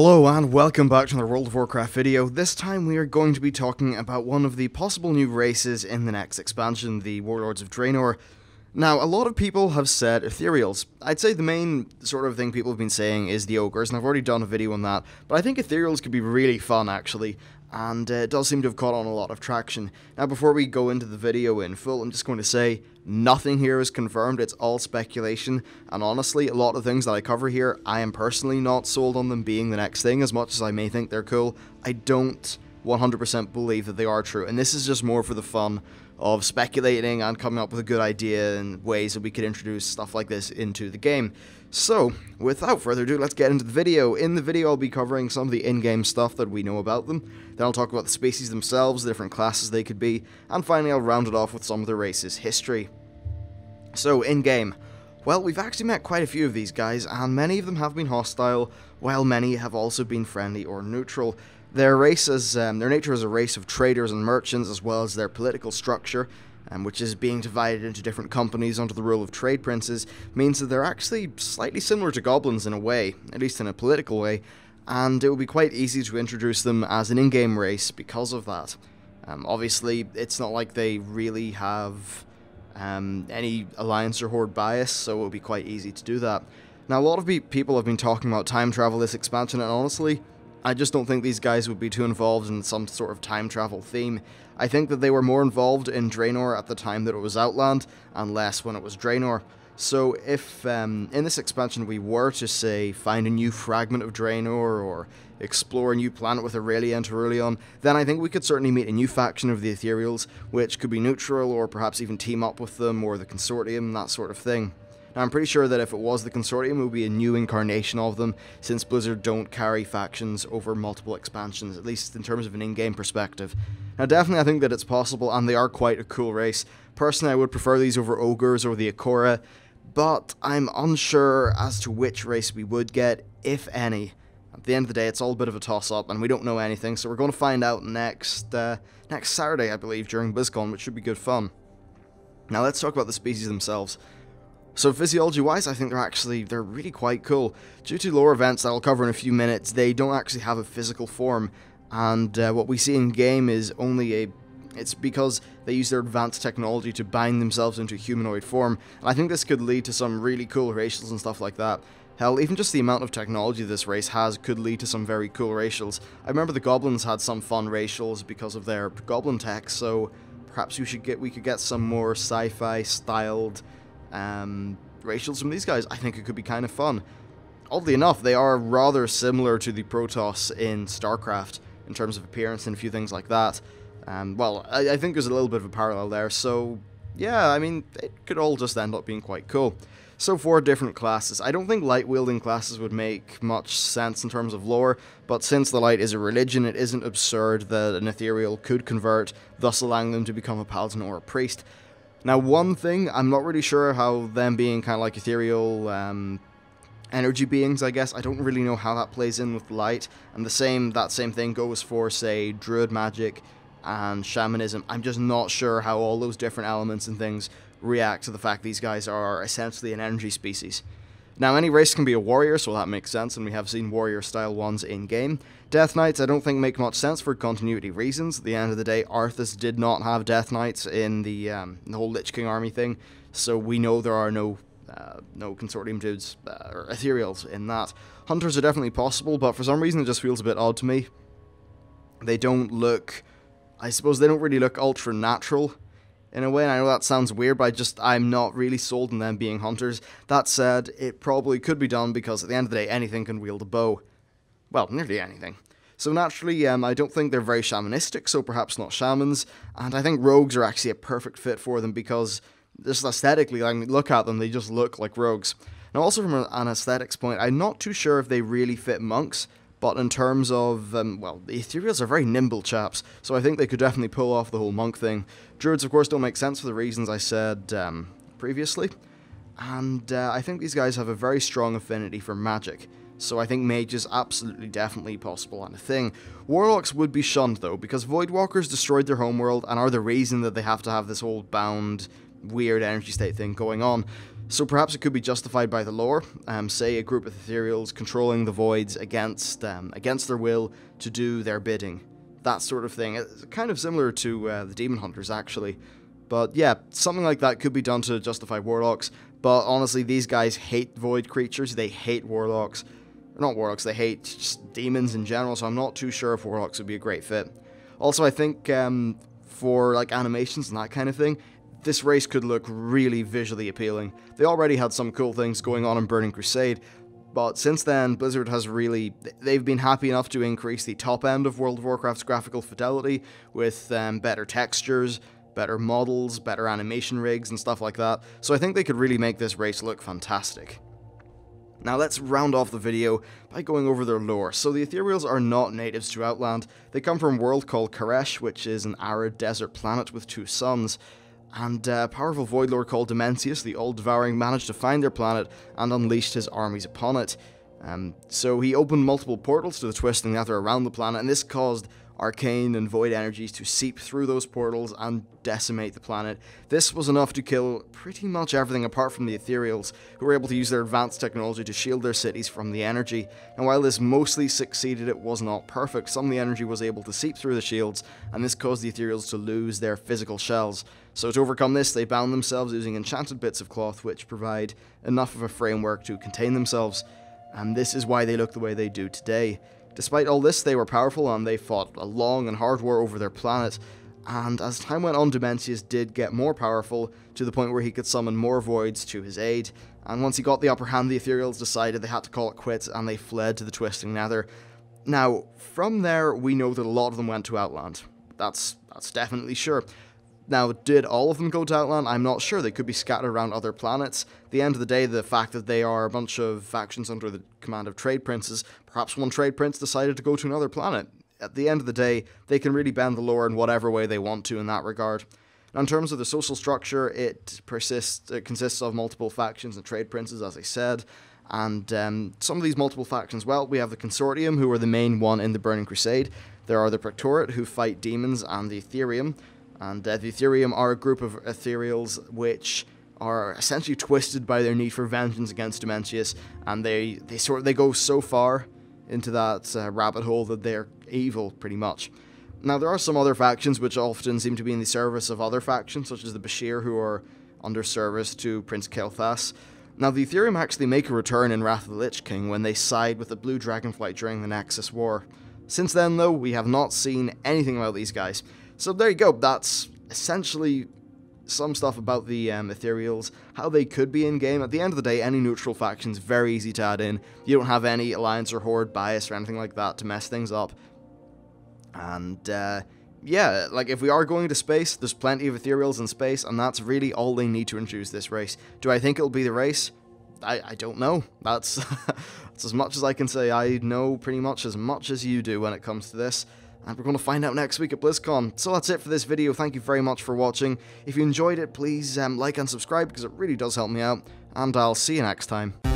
Hello and welcome back to another World of Warcraft video. This time we are going to be talking about one of the possible new races in the next expansion, the Warlords of Draenor. Now, a lot of people have said Ethereals. I'd say the main sort of thing people have been saying is the Ogres, and I've already done a video on that, but I think Ethereals could be really fun actually, and it does seem to have caught on a lot of traction. Now, before we go into the video in full, I'm just going to say nothing here is confirmed, it's all speculation, and honestly, a lot of things that I cover here, I am personally not sold on them being the next thing, as much as I may think they're cool. I don't 100% believe that they are true, and this is just more for the fun of speculating and coming up with a good idea and ways that we could introduce stuff like this into the game. So, without further ado, let's get into the video. In the video, I'll be covering some of the in-game stuff that we know about them, then I'll talk about the species themselves, the different classes they could be, and finally I'll round it off with some of the race's history. So, in-game. Well, we've actually met quite a few of these guys, and many of them have been hostile, while many have also been friendly or neutral. Their nature as a race of traders and merchants, as well as their political structure, which is being divided into different companies under the rule of trade princes, means that they're actually slightly similar to goblins in a way, at least in a political way, and it will be quite easy to introduce them as an in-game race because of that. Obviously, it's not like they really have any alliance or horde bias, so it will be quite easy to do that. Now, a lot of people have been talking about time travel this expansion, and honestly, I just don't think these guys would be too involved in some sort of time travel theme. I think that they were more involved in Draenor at the time that it was Outland, and less when it was Draenor. So if in this expansion we were to, say, find a new fragment of Draenor, or explore a new planet with Ethereal and Ethereal, then I think we could certainly meet a new faction of the Ethereals, which could be neutral, or perhaps even team up with them, or the Consortium, that sort of thing. Now, I'm pretty sure that if it was the Consortium, it would be a new incarnation of them, since Blizzard don't carry factions over multiple expansions, at least in terms of an in-game perspective. Now, definitely I think that it's possible, and they are quite a cool race. Personally, I would prefer these over Ogres or the Ikora, but I'm unsure as to which race we would get, if any. At the end of the day, it's all a bit of a toss-up, and we don't know anything, so we're going to find out next Saturday, I believe, during BlizzCon, which should be good fun. Now, let's talk about the species themselves. So physiology-wise, I think they're really quite cool. Due to lore events that I'll cover in a few minutes, they don't actually have a physical form, and what we see in-game is it's because they use their advanced technology to bind themselves into humanoid form, and I think this could lead to some really cool racials and stuff like that. Hell, even just the amount of technology this race has could lead to some very cool racials. I remember the goblins had some fun racials because of their goblin tech, so perhaps we could get some more sci-fi styled racials from these guys. I think it could be kind of fun. Oddly enough, they are rather similar to the Protoss in StarCraft in terms of appearance and a few things like that. Well, I think there's a little bit of a parallel there, so yeah, I mean, it could all just end up being quite cool. So 4 different classes. I don't think light-wielding classes would make much sense in terms of lore, but since the light is a religion, it isn't absurd that an Ethereal could convert, thus allowing them to become a paladin or a priest. Now, one thing, I'm not really sure how them being kind of like ethereal energy beings, I guess, I don't really know how that plays in with light, and that same thing goes for, say, druid magic and shamanism. I'm just not sure how all those different elements and things react to the fact these guys are essentially an energy species. Now, any race can be a warrior, so that makes sense, and we have seen warrior-style ones in-game. Death Knights I don't think make much sense for continuity reasons. At the end of the day, Arthas did not have Death Knights in the whole Lich King army thing, so we know there are no Consortium dudes, or Ethereals in that. Hunters are definitely possible, but for some reason it just feels a bit odd to me. They don't look... I suppose they don't really look ultra-natural in a way, and I know that sounds weird, but I'm not really sold on them being hunters. That said, it probably could be done because at the end of the day, anything can wield a bow. Well, nearly anything. So naturally, I don't think they're very shamanistic, so perhaps not shamans, and I think rogues are actually a perfect fit for them because just aesthetically, I mean, look at them, they just look like rogues. Now also from an aesthetics point, I'm not too sure if they really fit monks, but in terms of, well, the Ethereals are very nimble chaps, so I think they could definitely pull off the whole monk thing. Druids, of course, don't make sense for the reasons I said previously, and I think these guys have a very strong affinity for magic, so I think mage is absolutely definitely possible and a thing. Warlocks would be shunned, though, because Voidwalkers destroyed their homeworld and are the reason that they have to have this whole bound weird energy state thing going on. So perhaps it could be justified by the lore, say a group of Ethereals controlling the voids against their will to do their bidding. That sort of thing. It's kind of similar to the Demon Hunters, actually. But yeah, something like that could be done to justify Warlocks, but honestly, these guys hate void creatures, they hate Warlocks. Not Warlocks, they hate just demons in general, so I'm not too sure if Warlocks would be a great fit. Also, I think for like animations and that kind of thing, this race could look really visually appealing. They already had some cool things going on in Burning Crusade, but since then, Blizzard has they've been happy enough to increase the top end of World of Warcraft's graphical fidelity with better textures, better models, better animation rigs and stuff like that, so I think they could really make this race look fantastic. Now let's round off the video by going over their lore. So the Ethereals are not natives to Outland. They come from a world called Koresh, which is an arid desert planet with 2 suns. And a powerful void lord called Dimensius, the All Devouring, managed to find their planet and unleashed his armies upon it. So he opened multiple portals to the Twisting Nether around the planet, and this caused arcane and void energies to seep through those portals and decimate the planet. This was enough to kill pretty much everything apart from the Ethereals, who were able to use their advanced technology to shield their cities from the energy. And while this mostly succeeded, it was not perfect. Some of the energy was able to seep through the shields, and this caused the Ethereals to lose their physical shells. So to overcome this, they bound themselves using enchanted bits of cloth, which provide enough of a framework to contain themselves. And this is why they look the way they do today. Despite all this, they were powerful and they fought a long and hard war over their planet, and as time went on, Dimensius did get more powerful to the point where he could summon more voids to his aid, and once he got the upper hand, the Ethereals decided they had to call it quits and they fled to the Twisting Nether. Now, from there, we know that a lot of them went to Outland. That's definitely sure. Now, did all of them go to Outland? I'm not sure. They could be scattered around other planets. At the end of the day, the fact that they are a bunch of factions under the command of trade princes, perhaps one trade prince decided to go to another planet. At the end of the day, they can really bend the lore in whatever way they want to in that regard. Now, in terms of the social structure, it consists of multiple factions and trade princes, as I said. And some of these multiple factions, well, we have the Consortium, who are the main one in the Burning Crusade. There are the Praetorate, who fight demons, and the Ethereum. And the Ethereum are a group of Ethereals which are essentially twisted by their need for vengeance against Dimensius, and they go so far into that rabbit hole that they're evil, pretty much. Now, there are some other factions which often seem to be in the service of other factions, such as the Bashir, who are under service to Prince Kel'Thas. Now, the Ethereum actually make a return in Wrath of the Lich King when they side with the Blue Dragonflight during the Nexus War. Since then, though, we have not seen anything about these guys. So there you go, that's essentially some stuff about the Ethereals, how they could be in-game. At the end of the day, any neutral faction's very easy to add in. You don't have any Alliance or Horde bias or anything like that to mess things up. And, yeah, like, if we are going to space, there's plenty of Ethereals in space, and that's really all they need to introduce this race. Do I think it'll be the race? I don't know. That's, that's as much as I can say. I know pretty much as you do when it comes to this. And we're going to find out next week at BlizzCon. So that's it for this video. Thank you very much for watching. If you enjoyed it, please like and subscribe because it really does help me out. And I'll see you next time.